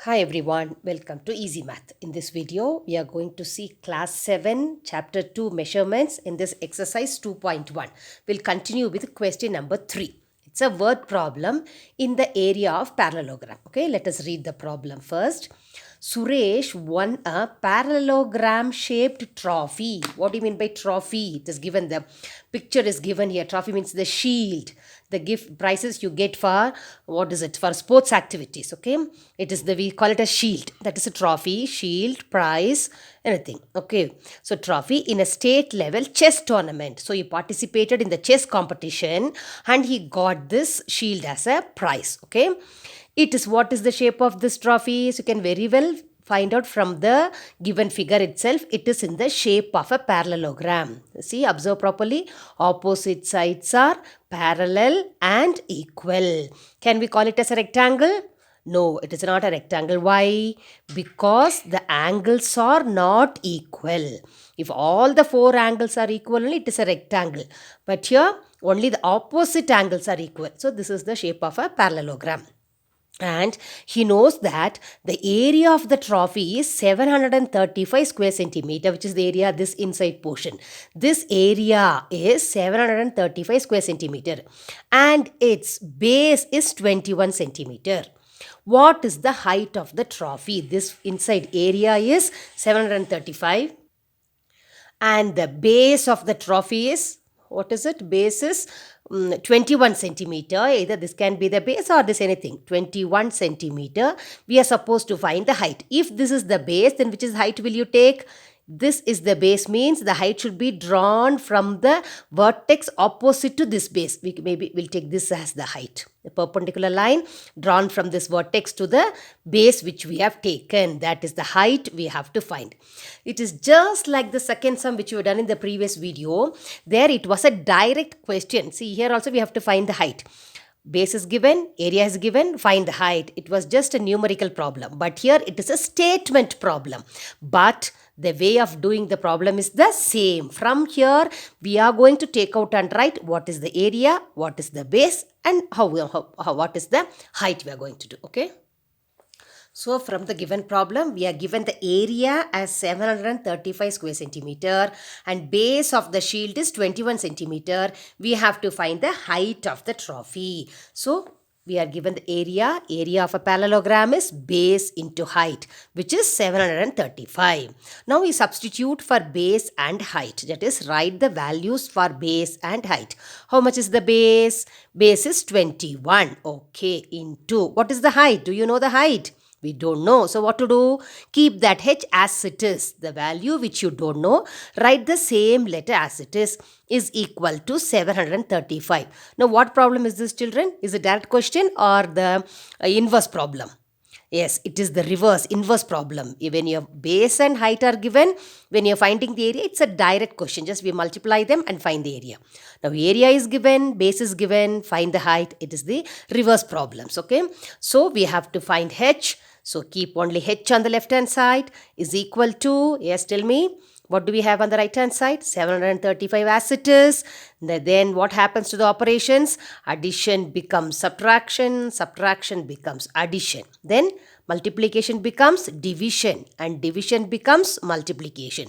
Hi everyone, welcome to Easy Math. In this video, we are going to see class 7, chapter 2 measurements in this exercise 2.1. We'll continue with question number 3. It's a word problem in the area of parallelogram. Okay, let us read the problem first. Suresh won a parallelogram shaped trophy. What do you mean by trophy? It is given, the picture is given here. Trophy means the shield, the gift prizes you get for, what is it, for sports activities. Okay, it is we call it a shield. That is a trophy, shield, prize, anything. Okay, so trophy in a state level chess tournament. So he participated in the chess competition and he got this shield as a prize. Okay, it is, what is the shape of this trophy? So you can very well find out from the given figure itself. It is in the shape of a parallelogram. See, observe properly. Opposite sides are parallel and equal. Can we call it as a rectangle? No, it is not a rectangle. Why? Because the angles are not equal. If all the four angles are equal, it is a rectangle. But here, only the opposite angles are equal. So this is the shape of a parallelogram. And he knows that the area of the trophy is 735 square centimeter, which is the area, this inside portion. This area is 735 square centimeter and its base is 21 centimeter. What is the height of the trophy? This inside area is 735 and the base of the trophy is, what is it? Base is 21 centimeter. Either this can be the base or this anything. 21 centimeter. We are supposed to find the height. If this is the base, then which is height will you take? This is the base, means the height should be drawn from the vertex opposite to this base. We'll take this as the height. The perpendicular line drawn from this vertex to the base which we have taken. That is the height we have to find. It is just like the second sum which we have done in the previous video. There it was a direct question. See, here also we have to find the height. Base is given, area is given, find the height. It was just a numerical problem. But here it is a statement problem. But the way of doing the problem is the same. From here, we are going to take out and write what is the area, what is the base, and what is the height we are going to do. Okay. So from the given problem, we are given the area as 735 square centimeter and base of the shield is 21 centimeter. We have to find the height of the trophy. So we are given the area of a parallelogram is base into height, which is 735. Now we substitute for base and height. That is, write the values for base and height. How much is the base? Base is 21. Okay, into, what is the height? Do you know the height? We don't know. So what to do? Keep that h as it is. The value which you don't know, write the same letter as it is equal to 735. Now what problem is this, children? Is it direct question or the inverse problem? Yes, it is the reverse, inverse problem. When your base and height are given, when you're finding the area, it's a direct question. Just we multiply them and find the area. Now, area is given, base is given, find the height. It is the reverse problems, okay? So, we have to find h. So, keep only h on the left-hand side is equal to, yes, tell me. What do we have on the right hand side? 735 as it is. Then what happens to the operations? Addition becomes subtraction. Subtraction becomes addition. Then multiplication becomes division. And division becomes multiplication.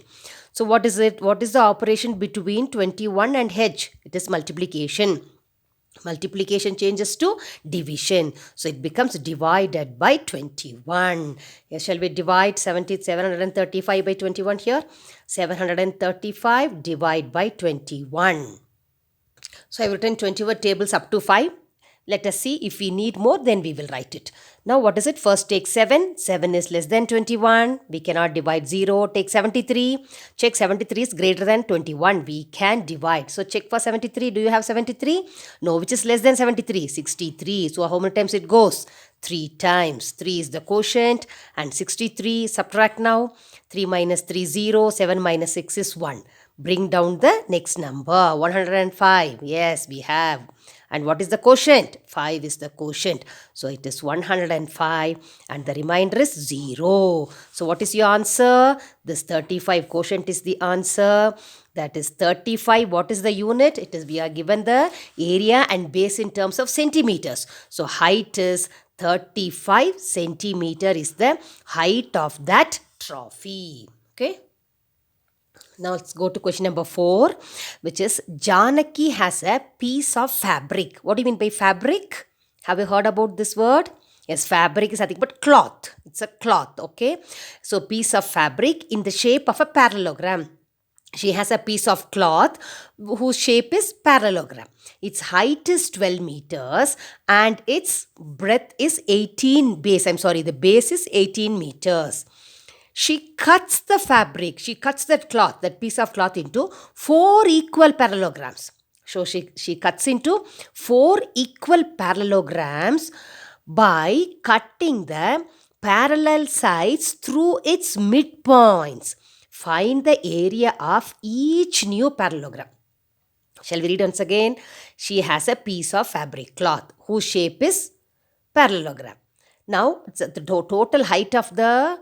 So what is it? What is the operation between 21 and h? It is multiplication. Multiplication changes to division. So it becomes divided by 21. Yes, shall we divide 735 by 21 here? 735 divide by 21. So I have written 21 tables up to 5. Let us see, if we need more, then we will write it. Now what is it? First take 7. 7 is less than 21. We cannot divide 0. Take 73. Check 73 is greater than 21. We can divide. So check for 73. Do you have 73? No. Which is less than 73? 63. So how many times it goes? 3 times. 3 is the quotient and 63. Subtract now. 3 minus 3 0. 7 minus 6 is 1. Bring down the next number. 105. Yes, we have. And what is the quotient? 5 is the quotient. So it is 105 and the remainder is 0. So what is your answer? This 35 quotient is the answer. That is 35. What is the unit? It is, we are given the area and base in terms of centimeters. So height is 35 centimeter is the height of that trophy. Okay. Now let's go to question number 4, which is Janaki has a piece of fabric. What do you mean by fabric? Have you heard about this word? Yes, fabric is nothing but cloth. It's a cloth, okay? So piece of fabric in the shape of a parallelogram. She has a piece of cloth whose shape is parallelogram. Its height is 12 meters and its breadth is the base is 18 meters. She cuts the fabric, she cuts that cloth, that piece of cloth into 4 equal parallelograms. So she cuts into 4 equal parallelograms by cutting the parallel sides through its midpoints. Find the area of each new parallelogram. Shall we read once again? She has a piece of fabric cloth whose shape is parallelogram. Now, the total height of the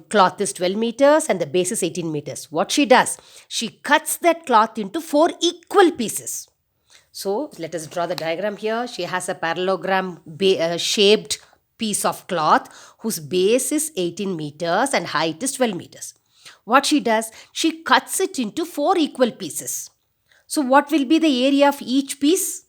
cloth is 12 meters and the base is 18 meters. What she does? She cuts that cloth into 4 equal pieces. So, let us draw the diagram here. She has a parallelogram shaped piece of cloth whose base is 18 meters and height is 12 meters. What she does? She cuts it into 4 equal pieces. So, what will be the area of each piece?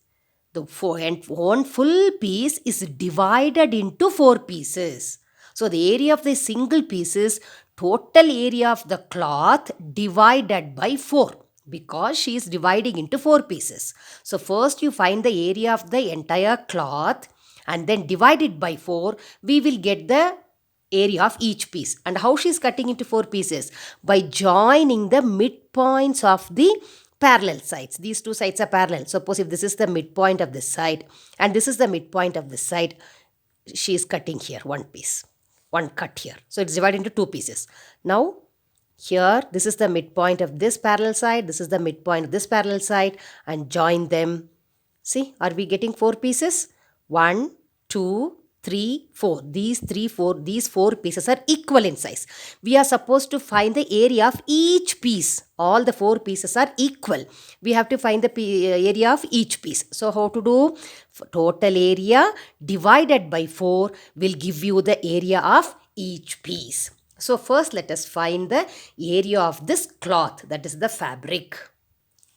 The one full piece is divided into 4 pieces. So, the area of the single piece is total area of the cloth divided by 4 because she is dividing into 4 pieces. So, first you find the area of the entire cloth and then divide it by 4. We will get the area of each piece. And how she is cutting into 4 pieces? By joining the midpoints of the parallel sides. These 2 sides are parallel. Suppose if this is the midpoint of this side and this is the midpoint of this side, she is cutting here one piece, one cut here. So it's divided into 2 pieces. Now here this is the midpoint of this parallel side, this is the midpoint of this parallel side and join them. See, are we getting 4 pieces? 1, 2, 3, 4. These 4 pieces are equal in size. We are supposed to find the area of each piece. All the 4 pieces are equal. We have to find the area of each piece. So how to do? Total area divided by 4 will give you the area of each piece. So first let us find the area of this cloth, that is the fabric.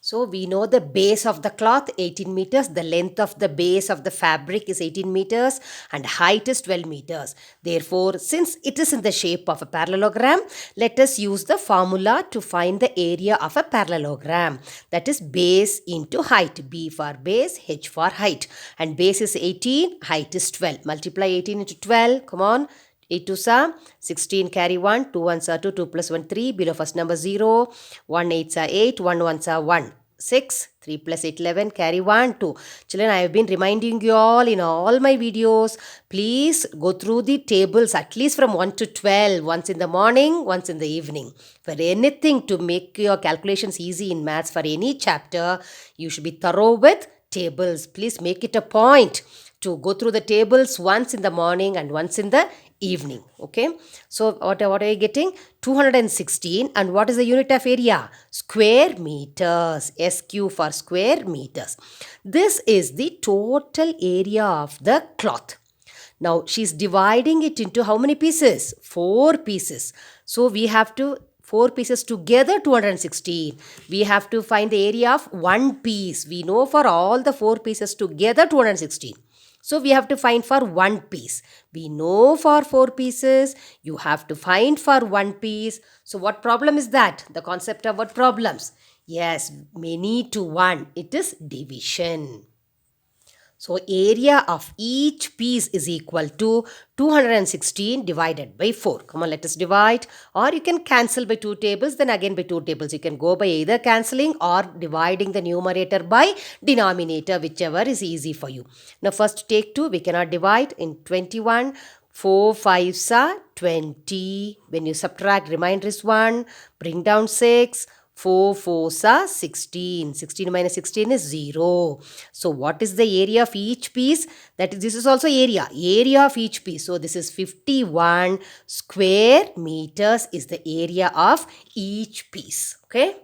So we know the base of the cloth 18 meters, the length of the base of the fabric is 18 meters and height is 12 meters. Therefore, since it is in the shape of a parallelogram, let us use the formula to find the area of a parallelogram. That is base into height. B for base, H for height. And base is 18, height is 12. Multiply 18 into 12, come on. 8 2s are 16, carry 1, 2 1s are 2, 2 plus 1 3, below first number 0, 1 8s are 8, 1 1s are 1, 6, 3 plus 8 11, carry 1 2. Children, I have been reminding you all in all my videos, please go through the tables at least from 1 to 12, once in the morning, once in the evening. For anything to make your calculations easy in maths for any chapter, you should be thorough with tables. Please make it a point to go through the tables once in the morning and once in the evening. Okay, so what are you getting? 216. And what is the unit of area? Square meters. SQ for square meters. This is the total area of the cloth. Now she's dividing it into how many pieces? 4 pieces. So we have to 4 pieces together 216. We have to find the area of one piece. We know for all the 4 pieces together 216. So we have to find for one piece. We know for 4 pieces, you have to find for one piece. So what problem is that? The concept of what problems? Yes, many to one. It is division. So area of each piece is equal to 216 divided by 4. Come on, let us divide. Or you can cancel by 2 tables, then again by 2 tables. You can go by either cancelling or dividing the numerator by denominator, whichever is easy for you. Now first take 2. We cannot divide. In 21, 4 5s are 20. When you subtract, remainder is 1. Bring down 6. 4 fours are 16. 16 minus 16 is 0. So what is the area of each piece? This is also area. Area of each piece. So this is 51 square meters is the area of each piece. Okay.